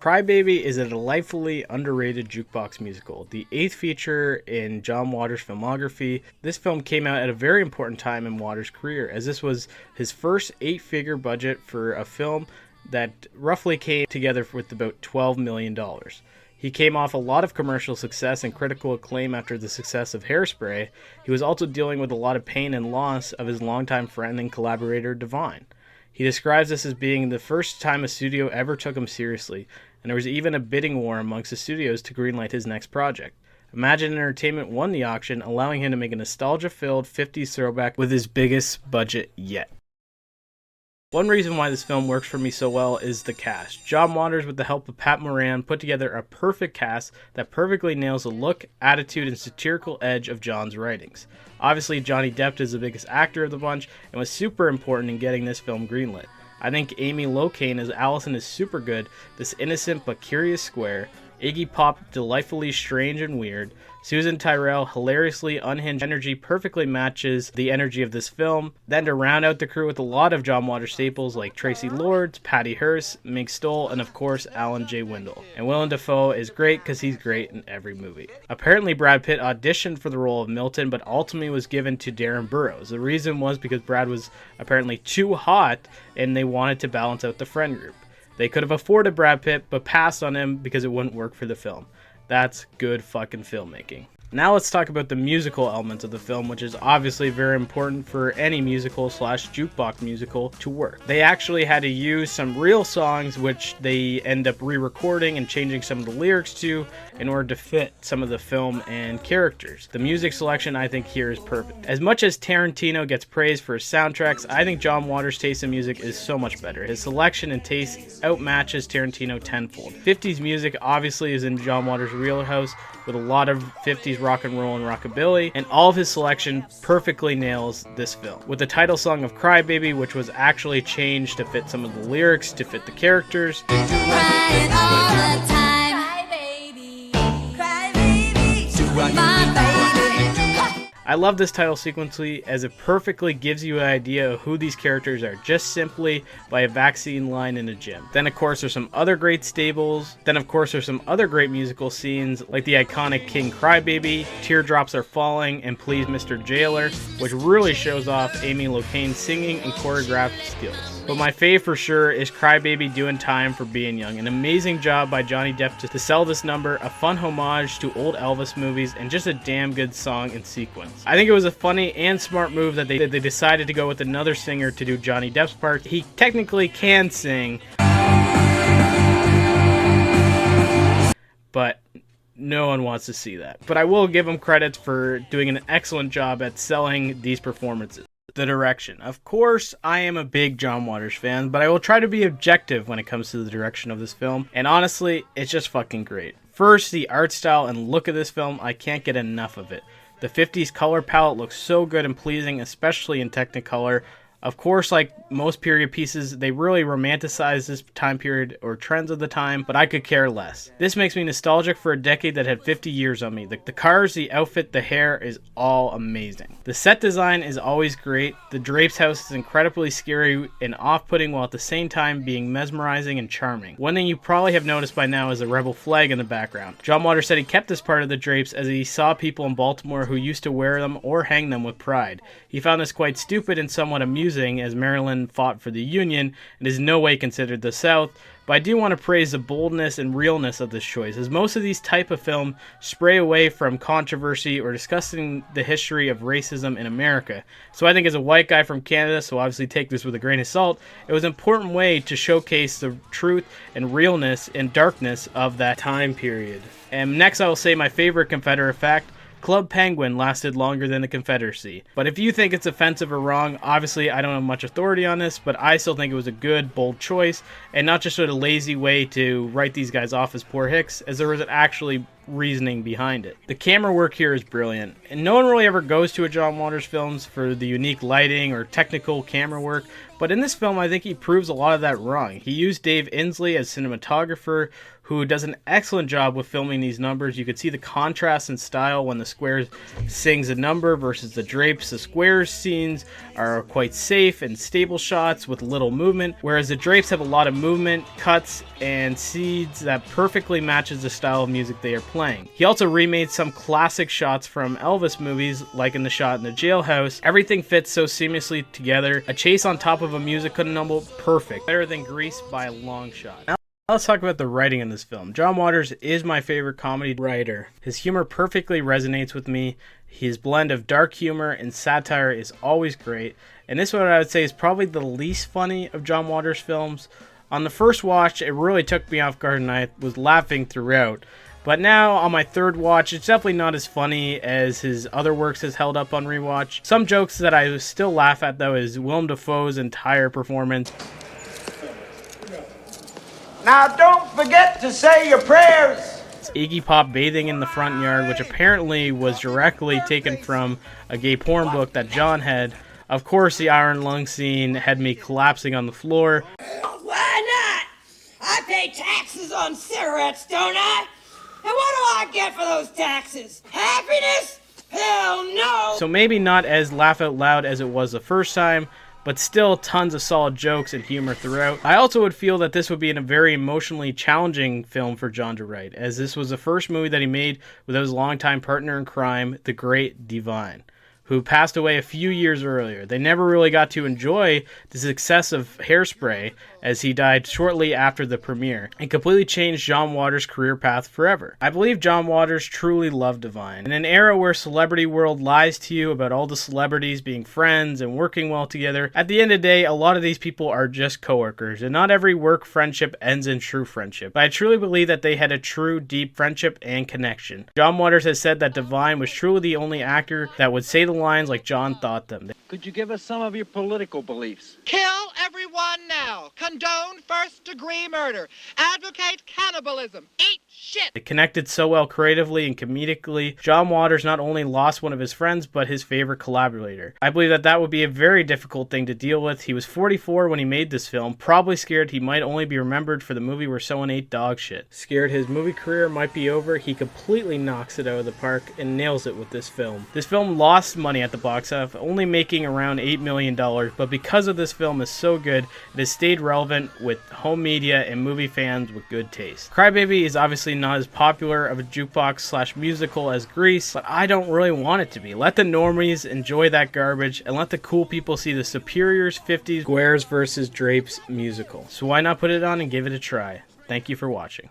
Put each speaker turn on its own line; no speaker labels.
Crybaby is a delightfully underrated jukebox musical, the eighth feature in John Waters' filmography. This film came out at a very important time in Waters' career, as this was his first eight-figure budget for a film that roughly came together with about $12 million. He came off a lot of commercial success and critical acclaim after the success of Hairspray. He was also dealing with a lot of pain and loss of his longtime friend and collaborator, Divine. He describes this as being the first time a studio ever took him seriously, and there was even a bidding war amongst the studios to greenlight his next project. Imagine Entertainment won the auction, allowing him to make a nostalgia-filled 50s throwback with his biggest budget yet. One reason why this film works for me so well is the cast. John Waters, with the help of Pat Moran, put together a perfect cast that perfectly nails the look, attitude, and satirical edge of John's writings. Obviously, Johnny Depp is the biggest actor of the bunch and was super important in getting this film greenlit. I think Amy Locane as Allison is super good, this innocent but curious square. Iggy Pop, delightfully strange and weird. Susan Tyrrell, hilariously unhinged energy, perfectly matches the energy of this film. Then to round out the crew with a lot of John Waters staples like Tracy Lords, Patty Hearst, Mink Stoll, and of course Alan J. Windle. And Willem Dafoe is great because he's great in every movie. Apparently Brad Pitt auditioned for the role of Milton, but ultimately was given to Darren Burrows. The reason was because Brad was apparently too hot and they wanted to balance out the friend group. They could have afforded Brad Pitt, but passed on him because it wouldn't work for the film. That's good fucking filmmaking. Now let's talk about the musical elements of the film, which is obviously very important for any musical / jukebox musical to work. They actually had to use some real songs, which they end up re-recording and changing some of the lyrics to in order to fit some of the film and characters. The music selection I think here is perfect. As much as Tarantino gets praised for his soundtracks, I think John Waters' taste in music is so much better. His selection and taste outmatches Tarantino tenfold. 50s music obviously is in John Waters' wheelhouse, with a lot of 50s rock and roll and rockabilly, and all of his selection perfectly nails this film. With the title song of Crybaby, which was actually changed to fit some of the lyrics, to fit the characters.
Crying all the time. Cry baby, my baby.
I love this title sequence as it perfectly gives you an idea of who these characters are just simply by a vaccine line in a gym. Then of course there's some other great stables. Then of course there's some other great musical scenes like the iconic King Crybaby, Teardrops Are Falling, and Please Mr. Jailer, which really shows off Amy Locane's singing and choreographed skills. But my fave for sure is Crybaby Doing Time for Being Young. An amazing job by Johnny Depp to sell this number, a fun homage to old Elvis movies, and just a damn good song and sequence. I think it was a funny and smart move that they decided to go with another singer to do Johnny Depp's part. He technically can sing, but no one wants to see that. But I will give him credit for doing an excellent job at selling these performances. The direction. Of course, I am a big John Waters fan, but I will try to be objective when it comes to the direction of this film, and honestly, it's just fucking great. First, the art style and look of this film, I can't get enough of it. The 50s color palette looks so good and pleasing, especially in Technicolor. Of course, like most period pieces, they really romanticize this time period or trends of the time, but I could care less. This makes me nostalgic for a decade that had 50 years on me. The cars, the outfit, the hair is all amazing. The set design is always great. The Drapes house is incredibly scary and off-putting while at the same time being mesmerizing and charming. One thing you probably have noticed by now is the rebel flag in the background. John Waters said he kept this part of the drapes as he saw people in Baltimore who used to wear them or hang them with pride. He found this quite stupid and somewhat amusing, as Maryland fought for the Union and is no way considered the South, but I do want to praise the boldness and realness of this choice, as most of these type of film stray away from controversy or discussing the history of racism in America. So I think as a white guy from Canada, so obviously take this with a grain of salt, it was an important way to showcase the truth and realness and darkness of that time period. And next I will say my favorite Confederate fact: Club Penguin lasted longer than the Confederacy. But if you think it's offensive or wrong, obviously I don't have much authority on this, but I still think it was a good, bold choice, and not just sort of lazy way to write these guys off as poor hicks, as there was actually reasoning behind it. The camera work here is brilliant, and no one really ever goes to a John Waters films for the unique lighting or technical camera work, but in this film I think he proves a lot of that wrong. He used Dave Inslee as cinematographer, who does an excellent job with filming these numbers. You could see the contrast in style when the Squares sings a number versus the Drapes. The Squares scenes are quite safe and stable shots with little movement, whereas the Drapes have a lot of movement, cuts, and seeds that perfectly matches the style of music they are playing. He also remade some classic shots from Elvis movies, like in the shot in the jailhouse. Everything fits so seamlessly together. A chase on top of a musical number, perfect. Better than Grease by a long shot. Now let's talk about the writing in this film. John Waters is my favorite comedy writer. His humor perfectly resonates with me. His blend of dark humor and satire is always great. And this one I would say is probably the least funny of John Waters' films. On the first watch, it really took me off guard and I was laughing throughout. But now, on my third watch, it's definitely not as funny as his other works has held up on rewatch. Some jokes that I still laugh at, though, is Willem Dafoe's entire performance.
Now don't forget to say your prayers.
Iggy Pop bathing in the front yard, which apparently was directly taken from a gay porn book that John had. Of course, the iron lung scene had me collapsing on the floor.
Why not? I pay taxes on cigarettes, don't I? And what do I get for those taxes? Happiness? Hell no!
So maybe not as laugh out loud as it was the first time, but still tons of solid jokes and humor throughout. I also would feel that this would be a very emotionally challenging film for John to write, as this was the first movie that he made with his longtime partner in crime, the great Divine, who passed away a few years earlier. They never really got to enjoy the success of Hairspray, as he died shortly after the premiere, and completely changed John Waters' career path forever. I believe John Waters truly loved Divine. In an era where celebrity world lies to you about all the celebrities being friends and working well together, at the end of the day, a lot of these people are just coworkers, and not every work friendship ends in true friendship. But I truly believe that they had a true, deep friendship and connection. John Waters has said that Divine was truly the only actor that would say the lines like John thought them.
Could you give us some of your political beliefs?
Kill everyone now. Condone first-degree murder. Advocate cannibalism. Eat shit.
It connected so well creatively and comedically. John Waters not only lost one of his friends, but his favorite collaborator. I believe that that would be a very difficult thing to deal with. He was 44 when he made this film, probably scared he might only be remembered for the movie where someone ate dog shit. Scared his movie career might be over, he completely knocks it out of the park and nails it with this film. This film lost money at the box office, only making around $8 million, but because of this film is so good, it has stayed relevant with home media and movie fans with good taste. Crybaby is obviously not as popular of a jukebox / musical as Grease, but I don't really want it to be. Let the normies enjoy that garbage and let the cool people see the Superiors 50s Squares vs. Drapes musical. So why not put it on and give it a try? Thank you for watching.